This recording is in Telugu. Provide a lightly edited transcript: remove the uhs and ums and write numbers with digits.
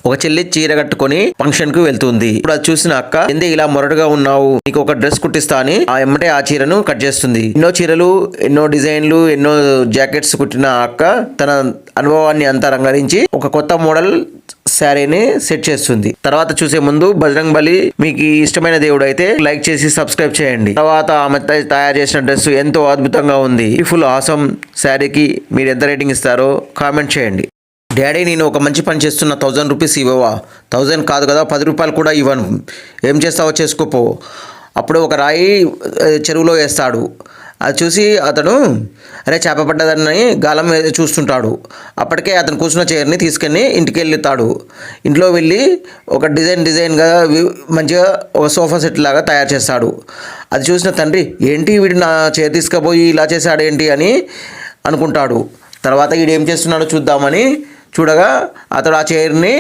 ఒక చెల్లి చీర కట్టుకొని ఫంక్షన్ కు వెళ్తుంది. ఇప్పుడు అది చూసిన అక్క, ఏంది ఇలా మొరటుగా ఉన్నావు, నీకు ఒక డ్రెస్ కుట్టిస్తా అని ఎమ్మటే ఆ చీరను కట్ చేస్తుంది. ఎన్నో చీరలు, ఎన్నో డిజైన్లు, ఎన్నో జాకెట్స్ కుట్టిన అక్క తన అనుభవాన్ని అంతా రంగరించి ఒక కొత్త మోడల్ శారీని సెట్ చేస్తుంది. తర్వాత చూసే ముందు బజరంగ్ బలి మీకు ఇష్టమైన దేవుడు అయితే లైక్ చేసి సబ్స్క్రైబ్ చేయండి. తర్వాత ఆమె తయారు చేసిన డ్రెస్ ఎంతో అద్భుతంగా ఉంది. ఫుల్ ఆసమ్ శారీకి మీరు ఎంత రేటింగ్ ఇస్తారో కామెంట్ చేయండి. డాడీ, నేను ఒక మంచి పని చేస్తున్న, 1000 రూపీస్ ఇవ్వవా? 1000 కాదు కదా, 10 రూపాయలు కూడా ఇవ్వను. ఏం చేస్తావో చేసుకోపో. అప్పుడు ఒక రాయి చెరువులో వేస్తాడు. అది చూసి అతను అరే చేప పడ్డదని గాలం చూస్తుంటాడు. అప్పటికే అతను కూర్చున్న చైర్ని తీసుకెళ్ళి ఇంటికి వెళ్తాడు. ఇంట్లో వెళ్ళి ఒక డిజైన్గా మంచిగా ఒక సోఫా సెట్ లాగా తయారు చేస్తాడు. అది చూసిన తండ్రి, ఏంటి వీడు నా చైర్ తీసుకుపోయి ఇలా చేశాడేంటి అని అనుకుంటాడు. తర్వాత వీడు ఏం చేస్తున్నాడో చూద్దామని చూడగా అతడు ఆ చైర్ని